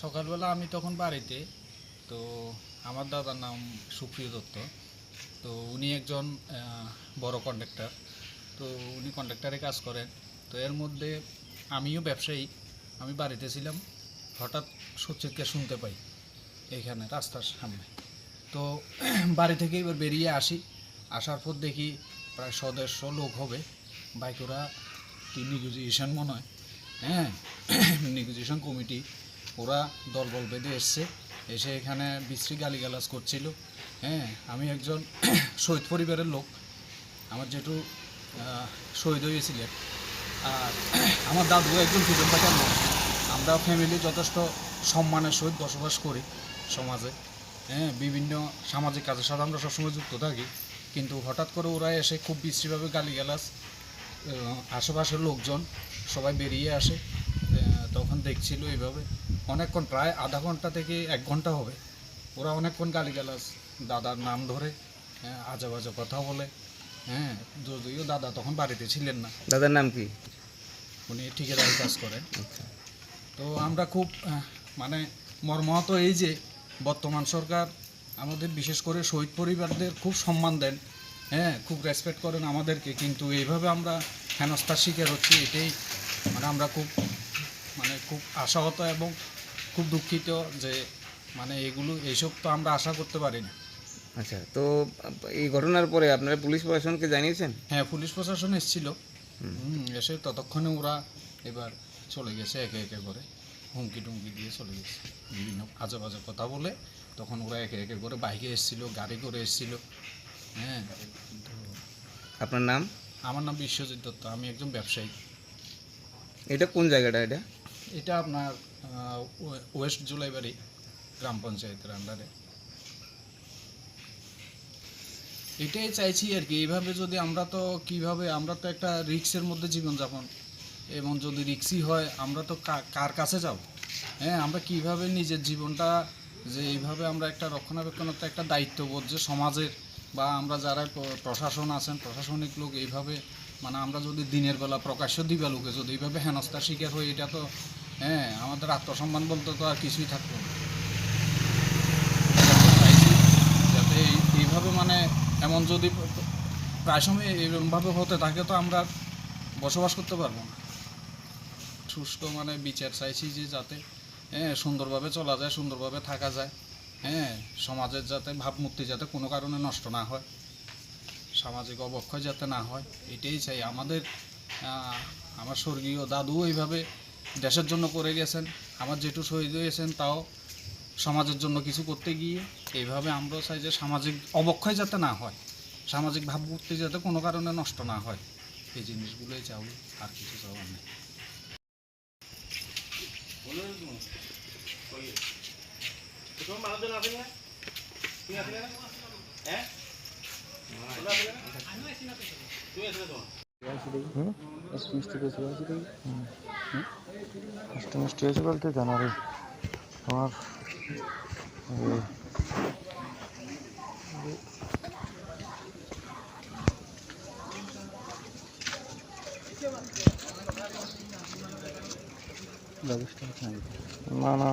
সকালবেলা আমি তখন বাড়িতে, তো আমার দাদার নাম সুপ্রিয় দত্ত। তো উনি একজন বড় কন্ট্রাক্টর, তো উনি কন্ট্রাক্টরে কাজ করেন। তো এর মধ্যে আমিও ব্যবসায়ী, আমি বাড়িতে ছিলাম, হঠাৎ সচিৎকার শুনতে পাই এইখানে রাস্তার সামনে। তো বাড়ি থেকে এবার বেরিয়ে আসি, আসার পর দেখি প্রায় 150 লোক হবে, বাইকরা কি নেগোসিয়েশন মনে হয়, হ্যাঁ নেগোসিয়েশন কমিটি, ওরা দলবল বেঁধে এসছে, এসে এখানে বিশ্রী গালিগালাজ করছিল। হ্যাঁ, আমি একজন শহীদ পরিবারের লোক, আমার যেটু শহীদ হয়েছিলেন, আর আমার দাদু একজন ফ্রিডম ফাইটার লোক। আমরা ফ্যামিলি যথেষ্ট সম্মানের সহিত বসবাস করি সমাজে। হ্যাঁ, বিভিন্ন সামাজিক কাজের সাথে আমরা সবসময় যুক্ত থাকি, কিন্তু হঠাৎ করে ওরা এসে খুব বিশ্রীভাবে গালিগালাজ, আশেপাশের লোকজন সবাই বেরিয়ে আসে। তখন দেখছিল এইভাবে অনেকক্ষণ, প্রায় আধা ঘন্টা থেকে 1 ঘন্টা হবে, ওরা অনেকক্ষণ গালিগালাজ, দাদার নাম ধরে আজে বাজে কথা বলে। হ্যাঁ, যদিও দাদা তখন বাড়িতে ছিলেন না। দাদার নাম কি? উনি ঠিকাদারি কাজ করেন। তো আমরা খুব মানে মর্মাহত এই যে বর্তমান সরকার আমাদের বিশেষ করে শহীদ পরিবারদের খুব সম্মান দেন, হ্যাঁ খুব রেসপেক্ট করেন আমাদেরকে, কিন্তু এইভাবে আমরা হেনস্থার শিকার হচ্ছি, এটাই মানে আমরা খুব আশাহত এবং খুব দুঃখিত যে এইসব তো আমরা আশা করতে পারি না। আচ্ছা, তো এই ঘটনার পরে আপনারা পুলিশ প্রশাসনকে জানিয়েছেন? হ্যাঁ, পুলিশ প্রশাসন এসেছিল, এসে ততক্ষণে ওরা এবার চলে গেছে, একে একে করে হুমকি টুমকি দিয়ে চলে গেছে, বিভিন্ন আজে বাজে কথা বলে। তখন ওরা একে একে করে বাইকে এসেছিল, গাড়ি করে এসেছিল। হ্যাঁ, আপনার নাম? আমার নাম বিশ্বজিৎ দত্ত, আমি একজন ব্যবসায়ী। এটা কোন জায়গাটা? এটা আপনার ওয়েস্ট জুলাইবাড়ি গ্রাম পঞ্চায়েতের আন্ডারে। এটাই চাইছি আর কি, এইভাবে যদি আমরা তো একটা রিক্সের মধ্যে জীবনযাপন, এবং যদি রিক্সই হয় আমরা তো কার কাছে যাব? হ্যাঁ, আমরা কিভাবে নিজের জীবনটা, যে এইভাবে আমরা একটা রক্ষণাবেক্ষণের তো একটা দায়িত্ববোধ যে সমাজের, বা আমরা যারা প্রশাসন আছেন, প্রশাসনিক লোক, এইভাবে আমরা যদি দিনের বেলা প্রকাশ্য দিবালোকে যদি এইভাবে হেনস্থার শিকার হই, এটা তো আমাদের আত্মসম্মান বলতে তো আর কিছুই থাকতো না। যাতে এইভাবে এমন যদি প্রায় সময় এরকমভাবে হতে থাকে, তো আমরা বসবাস করতে পারবো না। সুষ্ঠু বিচার চাইছি যে যাতে সুন্দরভাবে চলা যায়, সুন্দরভাবে থাকা যায়। হ্যাঁ, সমাজের যাতে ভাবমূর্তি যাতে কোনো কারণে নষ্ট না হয়, সামাজিক অবক্ষয় যাতে না হয়, এটাই চাই। আমার স্বর্গীয় দাদু এইভাবে দেশের জন্য করে গেছেন, আমার যেটু শহীদ হয়েছেন তাও সমাজের জন্য কিছু করতে গিয়ে। এইভাবে আমরাও চাই যে সামাজিক অবক্ষয় যাতে না হয়, সামাজিক ভাবমূর্তি যাতে কোনো কারণে নষ্ট না হয়, এই জিনিসগুলোই চাও, আর কিছু চাওয়ার নেই। মিষ্টি হয়েছে বলতে জানুয়ারি তোমার না